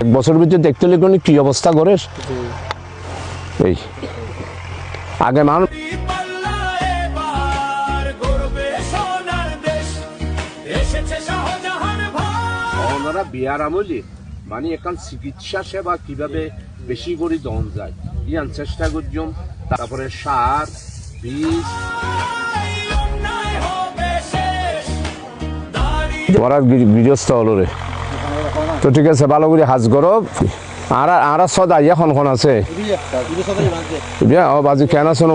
এক বছর ভিতরে দেখতে লিখুন কি অবস্থা করে এই আগে মানুষ ওনারা বিয়ার আমলি মানে এখন চিকিৎসা সেবা কিভাবে বেশি করে দেওয়া যায় ইয়ান চেষ্টা করছুম তারপরে সার বীজ ওরা গৃহস্থ হলো রে তো ঠিক আছে ভালো করে হাজ করো আর সদা এখন কোন আছে বাজি কেন আছে